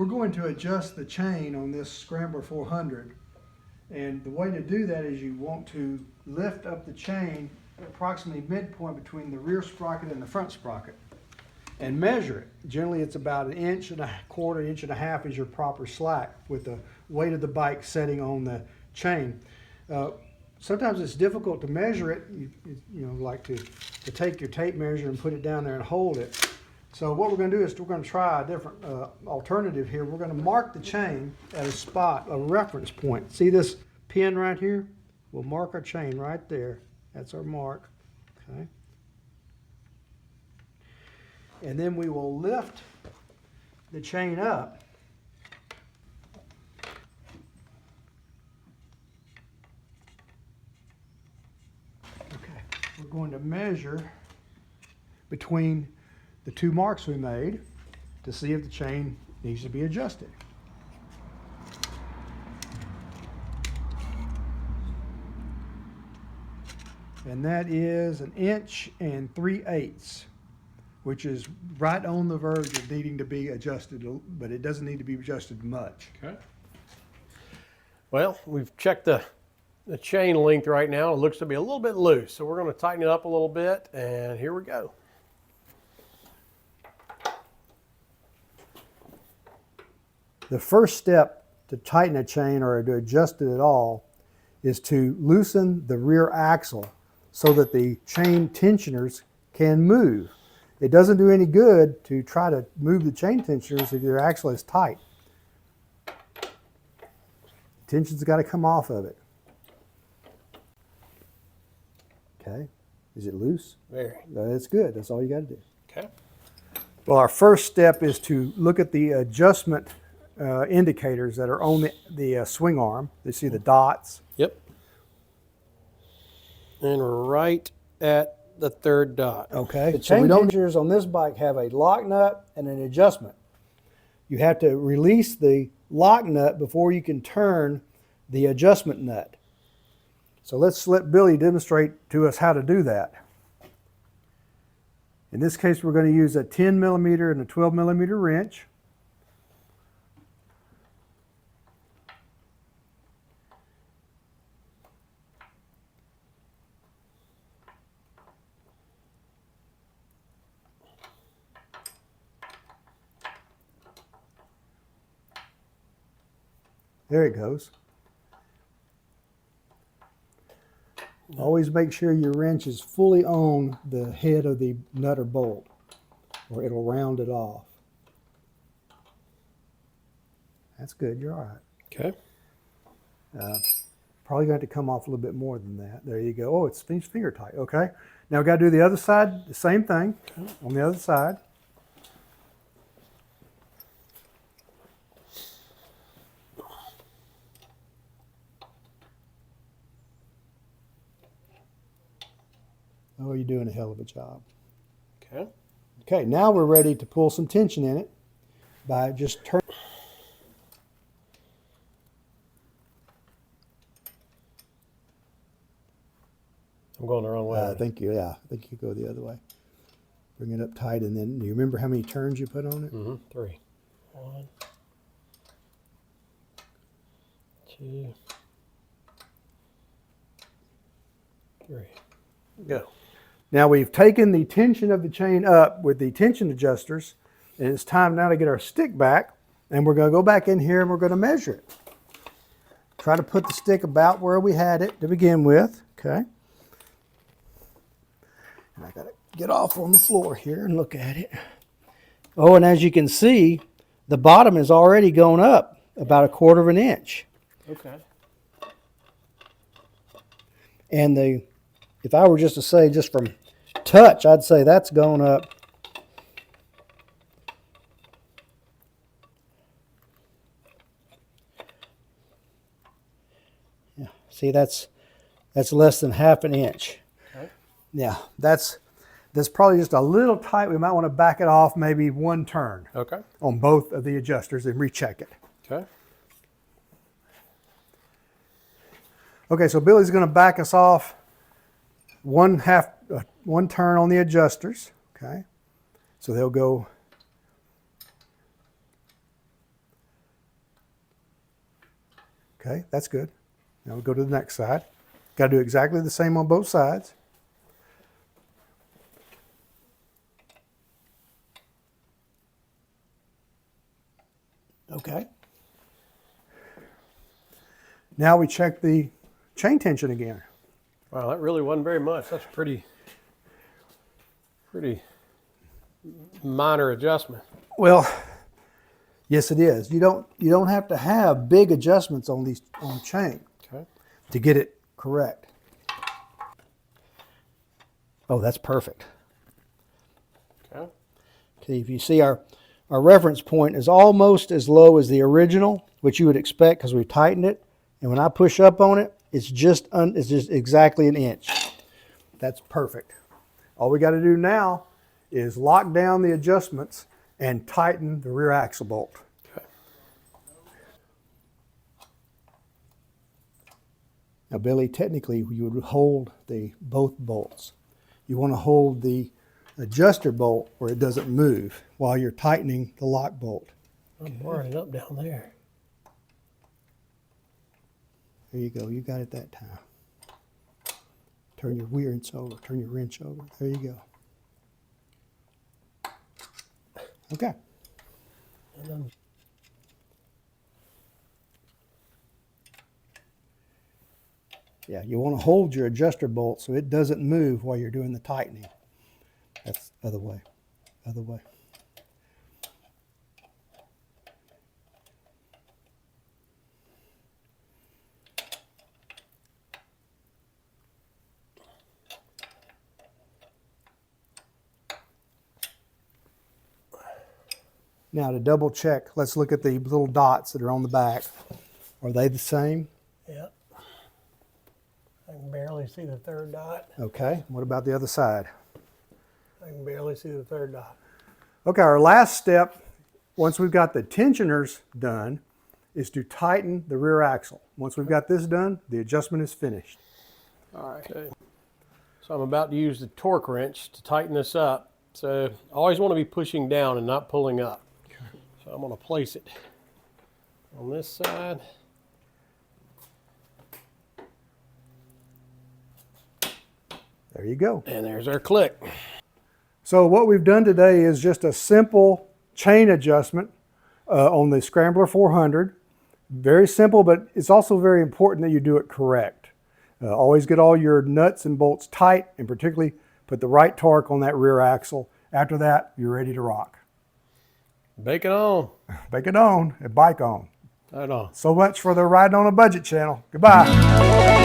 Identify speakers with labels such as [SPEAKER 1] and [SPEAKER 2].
[SPEAKER 1] We're going to adjust the chain on this Scrambler 400, and the way to do that is you want to lift up the chain approximately midpoint between the rear sprocket and the front sprocket and measure it. Generally it's about 1.25 inches, 1.5 inches is your proper slack with the weight of the bike setting on the chain. Sometimes it's difficult to measure it. You know, like to take your tape measure and put it down there and hold it. So what we're going to do is we're going to try a different alternative here. We're going to mark the chain at a spot, a reference point. See this pin right here? We'll mark our chain right there. That's our mark. Okay. And then we will lift the chain up. Okay. We're going to measure between the two marks we made to see if the chain needs to be adjusted. And that is 1 3/8 inches, which is right on the verge of needing to be adjusted, but it doesn't need to be adjusted much.
[SPEAKER 2] Okay. Well, we've checked the chain length right now. It looks to be a little bit loose, so we're going to tighten it up a little bit, and here we go.
[SPEAKER 1] The first step to tighten a chain or to adjust it at all is to loosen the rear axle so that the chain tensioners can move. It doesn't do any good to try to move the chain tensioners if your axle is tight. Tension's got to come off of it. Okay, is it loose?
[SPEAKER 2] Very.
[SPEAKER 1] That's good, that's all you got to do.
[SPEAKER 2] Okay.
[SPEAKER 1] Well, our first step is to look at the adjustment indicators that are on the swing arm. You see the dots?
[SPEAKER 2] Yep. And we're right at the third dot.
[SPEAKER 1] Okay. The chain tensioners on this bike have a lock nut and an adjustment. You have to release the lock nut before you can turn the adjustment nut. So let's let Billy demonstrate to us how to do that. In this case, we're going to use a 10 millimeter and a 12 millimeter wrench. There it goes. Always make sure your wrench is fully on the head of the nut or bolt, or it'll round it off. That's good, you're all right.
[SPEAKER 2] Okay.
[SPEAKER 1] Probably going to have to come off a little bit more than that. There you go. Oh, it's finger tight. Okay. Now we've got to do the other side, the same thing. Okay. On the other side. Oh, you're doing a hell of a job.
[SPEAKER 2] Okay.
[SPEAKER 1] Okay, now we're ready to pull some tension in it by just turning.
[SPEAKER 2] I'm going the wrong way.
[SPEAKER 1] I think you go the other way. Bring it up tight, and then, do you remember how many turns you put on it?
[SPEAKER 2] Mm-hmm. 3. 1, 2, 3. Go.
[SPEAKER 1] Now we've taken the tension of the chain up with the tension adjusters, and it's time now to get our stick back, and we're going to go back in here and we're going to measure it. Try to put the stick about where we had it to begin with, okay? And I got to get off on the floor here and look at it. Oh, and as you can see, the bottom is already gone up about 1/4 inch.
[SPEAKER 2] Okay.
[SPEAKER 1] And if I were just to say just from touch, I'd say that's gone up see, that's less than 1/2 inch.
[SPEAKER 2] Okay.
[SPEAKER 1] Yeah, that's probably just a little tight. We might want to back it off maybe 1 turn.
[SPEAKER 2] Okay.
[SPEAKER 1] On both of the adjusters and recheck it.
[SPEAKER 2] Okay.
[SPEAKER 1] Okay, so Billy's going to back us off 1 turn on the adjusters. Okay, so they'll go Okay, that's good. Now we go to the next side. Got to do exactly the same on both sides. Okay. Now we check the chain tension again.
[SPEAKER 2] Wow, that really wasn't very much. That's pretty minor adjustment.
[SPEAKER 1] Well, yes, it is. You don't have to have big adjustments on the chain to get it correct. Oh, that's perfect.
[SPEAKER 2] Okay.
[SPEAKER 1] Okay, if you see our reference point is almost as low as the original, which you would expect because we tightened it. And when I push up on it, it's just exactly an inch. That's perfect. All we got to do now is lock down the adjustments and tighten the rear axle bolt.
[SPEAKER 2] Okay.
[SPEAKER 1] Now, Billy, technically you would hold both bolts. You want to hold the adjuster bolt where it doesn't move while you're tightening the lock bolt.
[SPEAKER 2] I'm wiring it up down there.
[SPEAKER 1] There you go. You got it that time. Turn your wrench over. Turn your wrench over. There you go. Okay. Yeah, you want to hold your adjuster bolt so it doesn't move while you're doing the tightening. That's the other way. Other way. Now to double check, let's look at the little dots that are on the back. Are they the same?
[SPEAKER 2] Yeah. I can barely see the third dot.
[SPEAKER 1] Okay, what about the other side?
[SPEAKER 2] I can barely see the third dot.
[SPEAKER 1] Okay, our last step, once we've got the tensioners done, is to tighten the rear axle. Once we've got this done, the adjustment is finished.
[SPEAKER 2] All right. Okay. So I'm about to use the torque wrench to tighten this up. So I always want to be pushing down and not pulling up. So I'm going to place it on this side.
[SPEAKER 1] There you go.
[SPEAKER 2] And there's our click.
[SPEAKER 1] So what we've done today is just a simple chain adjustment on the Scrambler 400. Very simple, but it's also very important that you do it correct. Always get all your nuts and bolts tight, and particularly put the right torque on that rear axle. After that, you're ready to rock.
[SPEAKER 2] Bake it on.
[SPEAKER 1] Bake it on and bike on.
[SPEAKER 2] Right on.
[SPEAKER 1] So much for the Riding on a Budget channel. Goodbye.